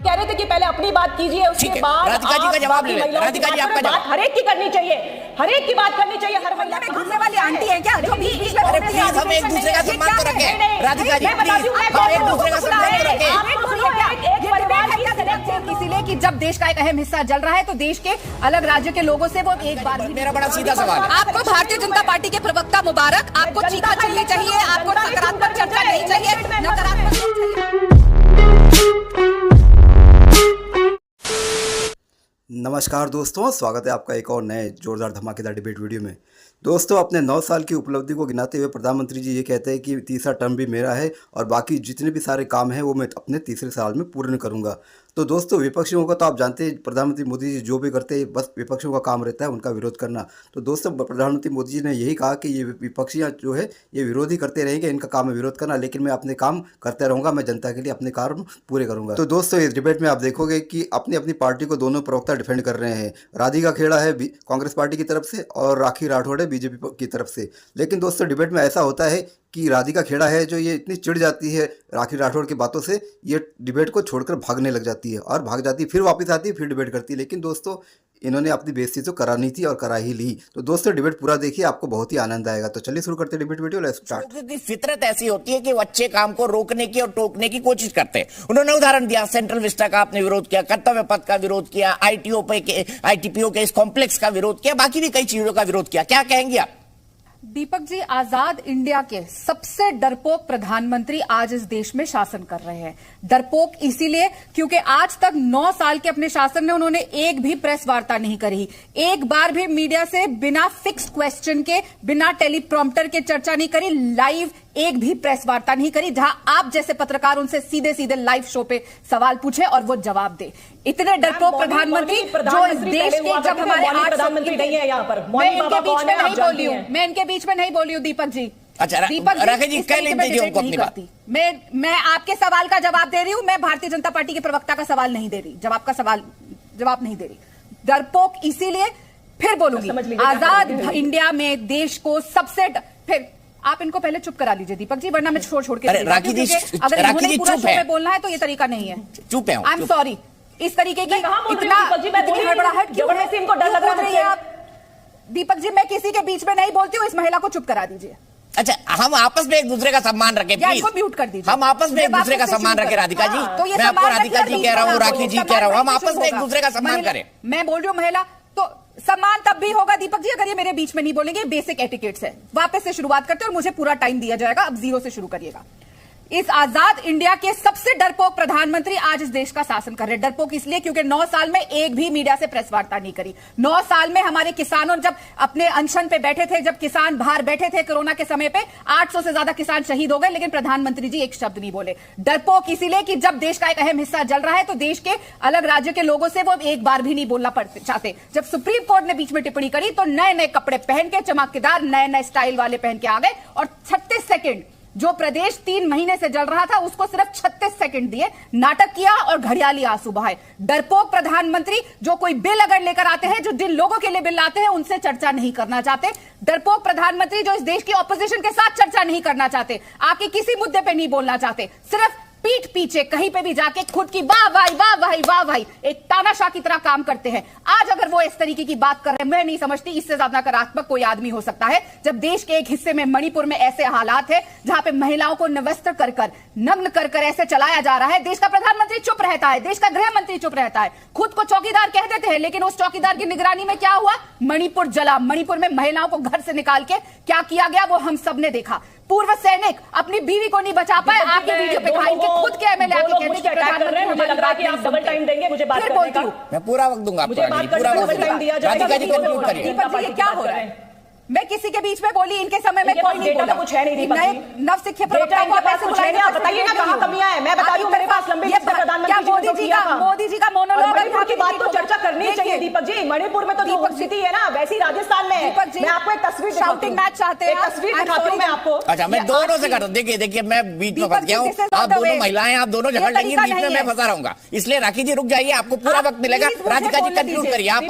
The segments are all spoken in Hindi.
कह रहे थे कि पहले अपनी बात कीजिए, उसके बाद राधिका जी का जवाब ले लेते हैं। राधिका जी आपका जवाब। हर एक की करनी चाहिए, हर एक की बात करनी चाहिए। हर महिला में घूमने वाली आंटी है क्या जो बीच बीच में? अरे प्लीज हम एक दूसरे का सम्मान तो रखें। राधिका जी प्लीज हम एक दूसरे का सम्मान तो रखें। एक परिवार की इसीलिए कि जब देश का एक अहम हिस्सा जल रहा है तो देश के अलग राज्य के लोगों से वो एक बार मेरा बड़ा सीधा सवाल है। आपको भारतीय जनता पार्टी के प्रवक्ता मुबारक, आपको चीखा चिल्ली चाहिए, आपको सकारात्मक चर्चा नहीं चाहिए, नकारात्मक। नमस्कार दोस्तों, स्वागत है आपका एक और नए जोरदार धमाकेदार डिबेट वीडियो में। दोस्तों, अपने 9 साल की उपलब्धि को गिनाते हुए प्रधानमंत्री जी ये कहते हैं कि तीसरा टर्म भी मेरा है और बाकी जितने भी सारे काम हैं वो मैं अपने तीसरे साल में पूर्ण करूंगा। तो दोस्तों, विपक्षियों का तो आप जानते हैं प्रधानमंत्री मोदी जी जो भी करते हैं बस विपक्षियों का काम रहता है उनका विरोध करना। तो दोस्तों, प्रधानमंत्री मोदी जी ने यही कहा कि ये विपक्षियाँ जो है ये विरोध ही करते रहेंगे, इनका काम है विरोध करना, लेकिन मैं अपने काम करते रहूँगा, मैं जनता के लिए अपने काम पूरे करूँगा। तो दोस्तों, इस डिबेट में आप देखोगे कि अपनी अपनी पार्टी को दोनों प्रवक्ता डिफेंड कर रहे हैं। राधिका खेड़ा है कांग्रेस पार्टी की तरफ से और राखी राठौड़ है बीजेपी की तरफ से। लेकिन दोस्तों, डिबेट में ऐसा होता है कि राधिका खेड़ा है जो ये इतनी चिढ़ जाती है राखी राठौड़ की बातों से, ये डिबेट को छोड़कर भागने लग जाती है और भाग जाती है, फिर वापस आती है, फिर डिबेट करती है। लेकिन दोस्तों, इन्होंने अपनी बेइज्जती तो करानी थी और करा ही ली। तो दोस्तों, डिबेट पूरा देखिए, आपको बहुत ही आनंद आएगा। तो चलिए शुरू करते हैं डिबेट वीडियो। Let's start. क्योंकि फितरत ऐसी होती है कि वो अच्छे काम को रोकने की और टोकने की कोशिश करते हैं। उन्होंने उदाहरण दिया, सेंट्रल विस्टा का आपने विरोध किया, कर्तव्य पथ का विरोध किया, आईटीपीओ के इस कॉम्प्लेक्स का विरोध किया, बाकी भी कई चीजों का विरोध किया। क्या कहेंगे आप? दीपक जी, आजाद इंडिया के सबसे डरपोक प्रधानमंत्री आज इस देश में शासन कर रहे हैं। डरपोक इसीलिए क्योंकि आज तक 9 साल के अपने शासन में उन्होंने एक भी प्रेस वार्ता नहीं करी, एक बार भी मीडिया से बिना फिक्स क्वेश्चन के, बिना टेलीप्रॉम्प्टर के चर्चा नहीं करी, लाइव एक भी प्रेस वार्ता नहीं करी जहां आप जैसे पत्रकार उनसे सीधे सीधे लाइव शो पे सवाल पूछे और वो जवाब दे। इतने डरपोक प्रधानमंत्री जो इस देश के, जब हमारे 8 प्रधानमंत्री नहीं है यहाँ पर, मैं इनके बीच में नहीं बोली हूँ, मैं इनके बीच में नहीं बोली हूँ दीपक जी। अच्छा दीपक जी, कह लीजिए उनको अपनी बात। मैं आपके सवाल का जवाब दे रही हूँ, मैं भारतीय जनता पार्टी के प्रवक्ता का सवाल नहीं दे रही, जवाब नहीं दे रही। डरपोक इसीलिए, फिर बोलूंगी, आजाद इंडिया में देश को सबसे फिर आप इनको पहले चुप करा लीजिए दीपक जी, वरना मैं छोड़ के राखी जी, अगर इन्होंने पूरा शो में बोलना है तो ये तरीका नहीं है। चुप है, आई एम सॉरी। इस तरीके की इतना हड़बड़ाहट क्यों है? इनको डर लग रही है आप? दीपक जी, मैं किसी के बीच में नहीं बोलती हूँ, इस महिला को चुप करा दीजिए। अच्छा, हम आपस में एक दूसरे का सम्मान रखें प्लीज। म्यूट कर दीजिए। हम आपस में एक दूसरे का सम्मान रखें राधिका जी। मैं आपको राधिका जी कह रहा हूँ, राखी जी कह रहा हूँ, हम आपस में एक दूसरे का सम्मान करें। मैं बोल रही हूँ महिला, तो सम्मान तब भी होगा दीपक जी अगर ये मेरे बीच में नहीं बोलेंगे। बेसिक एटिकेट्स है। वापस से शुरुआत करते हैं और मुझे पूरा टाइम दिया जाएगा, अब 0 से शुरू करिएगा। इस आजाद इंडिया के सबसे डरपोक प्रधानमंत्री आज इस देश का शासन कर रहे हैं। डरपोक इसलिए क्योंकि 9 साल में एक भी मीडिया से प्रेस वार्ता नहीं करी। 9 साल में हमारे किसानों जब अपने अनशन पे बैठे थे, जब किसान बाहर बैठे थे कोरोना के समय पे, 800 से ज्यादा किसान शहीद हो गए, लेकिन प्रधानमंत्री जी एक शब्द नहीं बोले। डरपोक इसीलिए कि जब देश का एक अहम हिस्सा जल रहा है तो देश के अलग राज्य के लोगों से वो एक बार भी नहीं बोलना चाहते। जब सुप्रीम कोर्ट ने बीच में टिप्पणी करी तो नए नए कपड़े पहन के, चमकदार नए नए स्टाइल वाले पहन के आ गए और 36 सेकेंड जो प्रदेश 3 महीने से जल रहा था उसको सिर्फ 36 सेकंड दिए, नाटक किया और घड़ियाली आंसू बहाए। डरपोक प्रधानमंत्री जो कोई बिल अगर लेकर आते हैं, जो जिन लोगों के लिए बिल लाते हैं उनसे चर्चा नहीं करना चाहते। डरपोक प्रधानमंत्री जो इस देश की ऑपोजिशन के साथ चर्चा नहीं करना चाहते, आके किसी मुद्दे पे नहीं बोलना चाहते, सिर्फ पीठ पीछे कहीं पे भी जाके खुद की वाह भाई एक तानाशाह की तरह काम करते हैं। आज अगर वो इस तरीके की बात कर रहे हैं, मैं नहीं समझती इससे ज्यादा नकारात्मक कोई आदमी हो सकता है। जब देश के एक हिस्से में, मणिपुर में ऐसे हालात है जहां पे महिलाओं को नवस्त्र कर नग्न कर ऐसे चलाया जा रहा है, देश का प्रधानमंत्री चुप रहता है, देश का गृह मंत्री चुप रहता है, खुद को चौकीदार कह देते हैं, लेकिन उस चौकीदार की निगरानी में क्या हुआ? मणिपुर जला। मणिपुर में महिलाओं को घर से निकाल के क्या किया गया वो हम सबने देखा। पूर्व सैनिक अपनी बीवी को नहीं बचा पाए, आके वीडियो पे कहा, इनके खुद के एमएलए आके कहते हैं कि प्रधानमंत्री मुझे लग रहा है कि आप डबल टाइम देंगे मुझे बात करने का। मैं पूरा वक्त दूंगा आपको, पूरा वक्त दिया जाएगा। दीपक जी, ये क्या हो रहा है? मैं किसी के बीच में बोली, इनके समय में कोई नहीं बोला। कुछ है नहीं दीपक जी। नव शिक्षा प्रवक्ता को पैसे बुलाएंगे, आप बताइए ना कहां कमियां है। मैं बता रही हूं, मेरे पास लंबे लिस्ट है प्रधानमंत्री मोदी जी का मोनोलॉग। मणिपुर की बात तो चर्चा करनी चाहिए दीपक जी। मणिपुर में तो दीपक स्थिति है ना वैसी राजस्थान में है। मैं आपको एक तस्वीर शाउटिंग मैच चाहते हैं, तस्वीर दिखाती हूं मैं आपको। अच्छा, मैं दोनों से कर, देखिए मैं बीच में फंस गया हूँ। आप दोनों महिलाएं, आप दोनों झगड़ लेंगी, बीच में मैं फंसा रहूंगा, इसलिए राखी जी रुक जाइए, आपको पूरा वक्त मिलेगा। राधिका जी कंक्लूड करिए आप।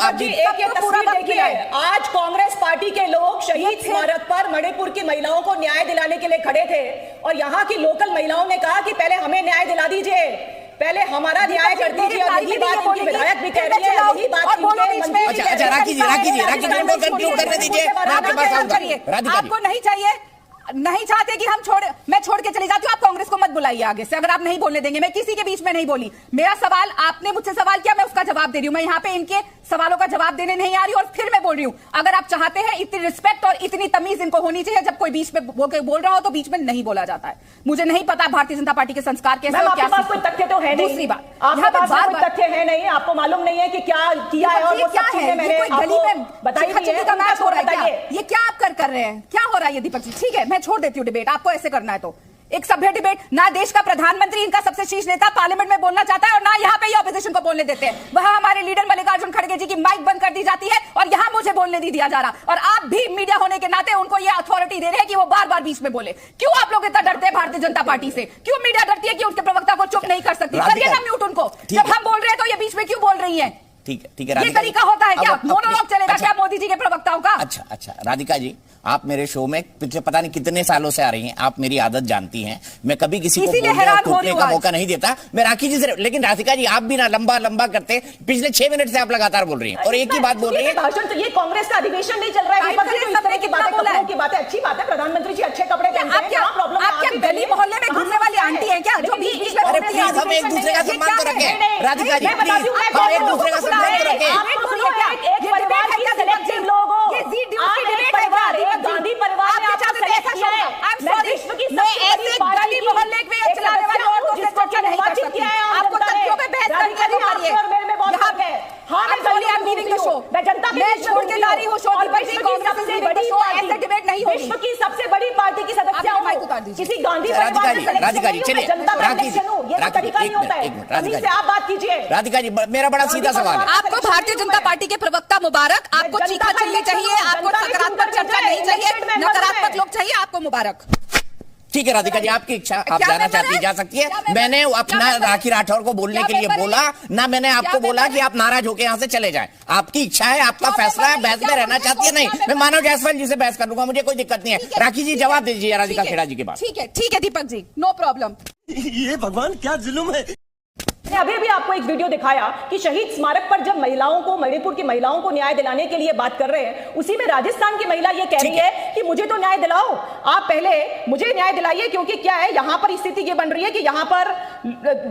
आज कांग्रेस पार्टी के लोग शहीद पर मणिपुर की महिलाओं को न्याय दिलाने के लिए खड़े थे और यहां की लोकल महिलाओं ने कहा कि पहले हमें न्याय दिला दीजिए, पहले हमारा न्याय कर दीजिए। यही बात इनकी विधायक भी कह रही है, यही बात इनके मंत्री। अच्छा राखी जी उनको कंक्लूड करने दीजिए, मैं आपके पास आऊंगा। राधिका जी, आपको नहीं चाहिए, नहीं चाहते कि मैं छोड़ के चली जाती हूँ। आप कांग्रेस को मत बुलाइए आगे से, अगर आप नहीं बोलने देंगे। मैं किसी के बीच में नहीं बोली। मेरा सवाल, आपने मुझसे सवाल किया, मैं उसका जवाब दे रही हूँ। मैं यहाँ पे इनके सवालों का जवाब देने नहीं आ रही और फिर मैं बोल रही हूँ, अगर आप चाहते हैं इतनी रिस्पेक्ट और इतनी तमीज इनको होनी चाहिए, जब कोई बीच में बोल रहा हो तो बीच में नहीं बोला जाता है। मुझे नहीं पता भारतीय जनता पार्टी के संस्कार कैसे हैं, आपके पास कोई तथ्य तो है नहीं। दूसरी बात, आपके पास कोई तथ्य है नहीं, आपको मालूम नहीं है कि क्या किया है और वो सब चीजें मैंने आपको बताई भी है। मैच हो रहा है, ये क्या आप कर रहे हैं, क्या हो रहा है ये दीपक जी? ठीक है, मैं छोड़ देती हूँ डिबेट, आपको ऐसे करना है तो। एक सभ्य डिबेट, ना देश का प्रधानमंत्री, इनका सबसे शीर्ष नेता पार्लियामेंट में बोलना चाहता है और ना यहाँ पे ये ऑपोजिशन को बोलने देते हैं। वहां हमारे लीडर मल्लिकार्जुन खड़गे जी की माइक बंद कर दी जाती है और यहाँ मुझे बोलने नहीं दिया जा रहा। और आप भी मीडिया होने के नाते उनको ये अथॉरिटी दे रहे हैं कि वो बार बार बीच में बोले। क्यों आप लोग इतना डरते हैं भारतीय जनता पार्टी से? क्यों मीडिया डरती है कि उनके प्रवक्ता को चुप नहीं कर सकती? करिए ना म्यूट उनको, जब हम बोल रहे हैं तो ये बीच में क्यों बोल रही है? ठीक है, ये तरीका होता है क्या? मोनोलॉग चलेगा क्या मोदी जी के प्रवक्ताओं का? अच्छा राधिका जी, आप मेरे शो में पिछले पता नहीं कितने सालों से आ रही हैं, आप मेरी आदत जानती हैं, मैं कभी किसी को बोलने और टोकने का मौका नहीं देता। मैं राखी जी से, लेकिन राधिका जी आप भी ना लंबा करते, पिछले 6 मिनट से आप लगातार बोल रही हैं और एक ही बात बोल रही है। भाषण तो ये कांग्रेस का अधिवेशन नहीं चल रहा है, की बात है, अच्छी बात है, प्रधानमंत्री जी अच्छे कपड़े पहनते हैं, क्या प्रॉब्लम? आपके गली मोहल्ले में घूमने वाली आंटी है क्या जो बीच में? अरे प्लीज हम एक दूसरे का सम्मान तो रखें राधिका जी, प्लीज हम एक दूसरे का सम्मान तो रखें। गांधी परिवार आपको तथ्यों पे बहस विश्व की सबसे बड़ी पार्टी की सदस्य किसी गांधी राधिका जी चलिए, आप बात कीजिए। राधिका जी मेरा बड़ा सीधा सवाल है, आपको भारतीय जनता पार्टी के प्रवक्ता मुबारक, आपको चीखा चिल्ली चाहिए, आपको सकारात्मक चर्चा नहीं चाहिए, नकारात्मक लोग चाहिए, आपको मुबारक। ठीक है राधिका जी, आपकी इच्छा, आप जाना चाहती जा सकती है। मैंने अपना राखी राठौर को बोलने के लिए बोला ना, मैंने आपको बोला कि आप नाराज होकर यहाँ से चले जाएं। आपकी इच्छा है, आपका फैसला है, बहस में रहना चाहती है नहीं, मैं मानव जायसवाल जी से बहस कर लूंगा, मुझे कोई दिक्कत नहीं है। राखी जी जवाब दीजिए राधिका खेड़ा जी के बाद। ठीक है दीपक जी, नो प्रॉब्लम। ये भगवान क्या जुल्म है। अभी भी आपको एक वीडियो दिखाया कि शहीद स्मारक पर जब महिलाओं को, मणिपुर की महिलाओं को न्याय दिलाने के लिए बात कर रहे हैं, उसी में राजस्थान की महिला ये कह रही है कि मुझे तो न्याय दिलाओ, आप पहले मुझे न्याय दिलाइए, क्योंकि क्या है यहां पर स्थिति ये बन रही है कि यहां पर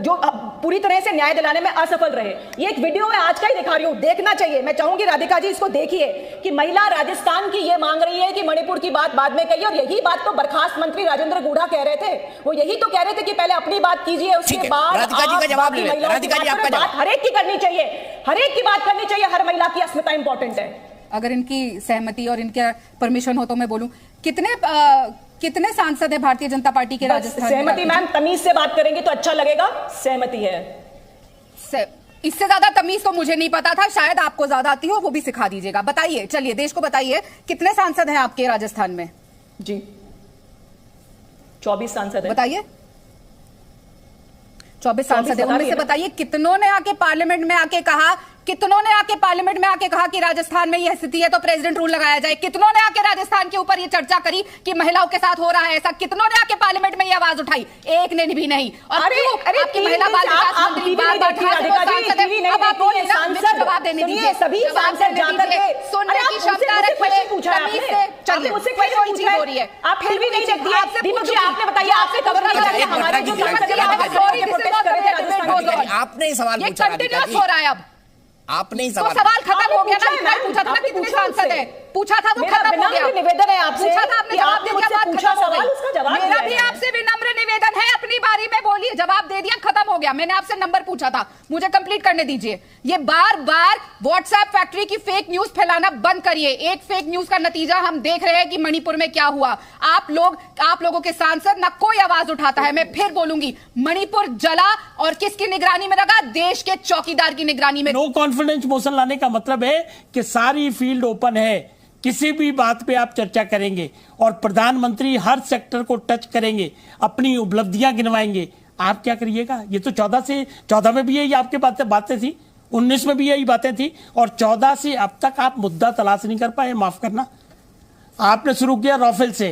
जो पूरी तरह से न्याय दिलाने में असफल रहे। ये एक वीडियो है, आज का ही दिखा रही हूं, देखना चाहिए। मैं चाहूंगी राधिका जी इसको देखिए कि महिला राजस्थान की ये मांग रही है कि मणिपुर की बात बाद में कहिए, और यही बात तो बर्खास्त मंत्री राजेंद्र गूढ़ा कह रहे थे। वो यही तो कह रहे थे कि पहले अपनी बात कीजिए, उसके बाद राधिका जी का जवाब ले लें। राधिका जी आपका बात हर एक की करनी चाहिए, हर एक की बात करनी चाहिए, हर महिला की अस्मिता इंपॉर्टेंट है। अगर इनकी सहमति और इनका परमिशन हो तो मैं बोलूं, कितने सांसद है भारतीय जनता पार्टी के राजस्थान? सहमति मैम, तमीज से बात करेंगे तो अच्छा लगेगा। सहमति है, इससे ज्यादा तमीज तो मुझे नहीं पता था, शायद आपको ज्यादा आती हो, वो भी सिखा दीजिएगा। बताइए, चलिए देश को बताइए, कितने सांसद हैं आपके राजस्थान में? जी 24 सांसद है। बताइए, 24 सांसद है, उनमें से बताइए कितनों ने आके पार्लियामेंट में आके कहा, कि राजस्थान में यह स्थिति है तो प्रेसिडेंट रूल लगाया जाए? कितनों ने आके राजस्थान के ऊपर ये चर्चा करी कि महिलाओं के साथ हो रहा है ऐसा? कितनों ने आके पार्लियामेंट में ये आवाज उठाई? एक ने भी नहीं। और आपकी महिला बाल विकास मंत्री अब आप बोलिए ना, मुझे जवाब देने दीजिए। सभी सांसद जाकर सुनने की क्षमता रखिए, चलिए मुझसे कोई चीज हो रही है, आप फिर भी नहीं देखती है। दीपक जी आपने बताइए, आपसे खबर नहीं, हमारे जो आपने सवाल पूछा, कंटिन्यूअस हो रहा है। अब आपने ही सवाल खत्म हो गया ना, पूछा था ना कितने सांसद है, पूछा था वो खत्म हो गया। निवेदन है आपसे, पूछा था आपने, जवाब दे दिया, बात खत्म हो गई। मेरा भी दिया आपसे विनम्र निवेदन है, अपनी बारी में बोलिए, जवाब दे दिया, खत्म हो गया। मैंने आपसे नंबर पूछा था, मुझे कंप्लीट करने दीजिए। ये बार बार व्हाट्सएप फैक्ट्री की फेक न्यूज फैलाना बंद करिए। एक फेक न्यूज का नतीजा हम देख रहे हैं कि मणिपुर में क्या हुआ। आप लोगों के सांसद ना कोई आवाज उठाता है। मैं फिर बोलूंगी, मणिपुर जला और किसकी निगरानी में लगा? देश के चौकीदार की निगरानी में। नो कॉन्फिडेंस मोशन लाने का मतलब है कि सारी फील्ड ओपन है, किसी भी बात पे आप चर्चा करेंगे और प्रधानमंत्री हर सेक्टर को टच करेंगे, अपनी उपलब्धियां गिनवाएंगे। आप क्या करिएगा? ये तो 14 में भी यही आपके बातें थी, 19 में भी यही बातें थी, और 14 से अब तक आप मुद्दा तलाश नहीं कर पाए। माफ करना, आपने शुरू किया राफेल से,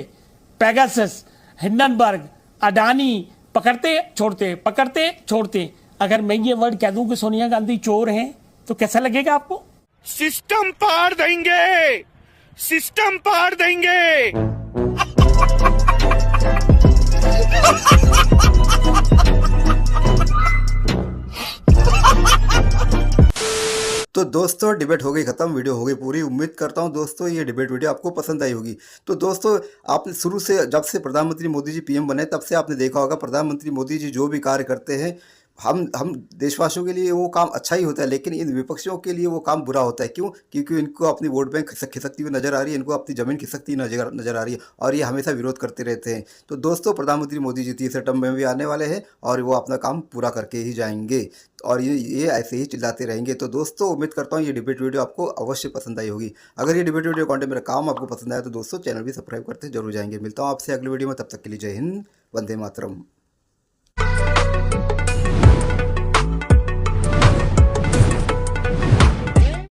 पेगासस, हिंडनबर्ग, अडानी, पकड़ते छोड़ते, अगर मैं ये वर्ड कह दूं कि सोनिया गांधी चोर हैं तो कैसा लगेगा आपको? सिस्टम पार देंगे, सिस्टम पार देंगे। तो दोस्तों डिबेट हो गई खत्म, वीडियो हो गई पूरी। उम्मीद करता हूं दोस्तों ये डिबेट वीडियो आपको पसंद आई होगी। तो दोस्तों आपने शुरू से, जब से प्रधानमंत्री मोदी जी पीएम बने तब से आपने देखा होगा प्रधानमंत्री मोदी जी जो भी कार्य करते हैं, हम देशवासियों के लिए वो काम अच्छा ही होता है, लेकिन इन विपक्षियों के लिए वो काम बुरा होता है। क्यों? क्योंकि इनको अपनी वोट बैंक खिसकती हुई नजर आ रही है, इनको अपनी जमीन खिसकती हुई नजर आ रही है, और ये हमेशा विरोध करते रहते हैं। तो दोस्तों प्रधानमंत्री मोदी जी तीसरे टर्म में भी आने वाले हैं और वो अपना काम पूरा करके ही जाएंगे, और ये ऐसे ही चिल्लाते रहेंगे। तो दोस्तों उम्मीद करता हूँ ये डिबेट वीडियो आपको अवश्य पसंद आई होगी। अगर ये डिबेट वीडियो कंटेंट मेरा काम आपको पसंद आया तो दोस्तों चैनल भी सब्सक्राइब करते जरूर जाएंगे। मिलता हूँ आपसे अगले वीडियो में, तब तक के लिए जय हिंद, वंदे मातरम।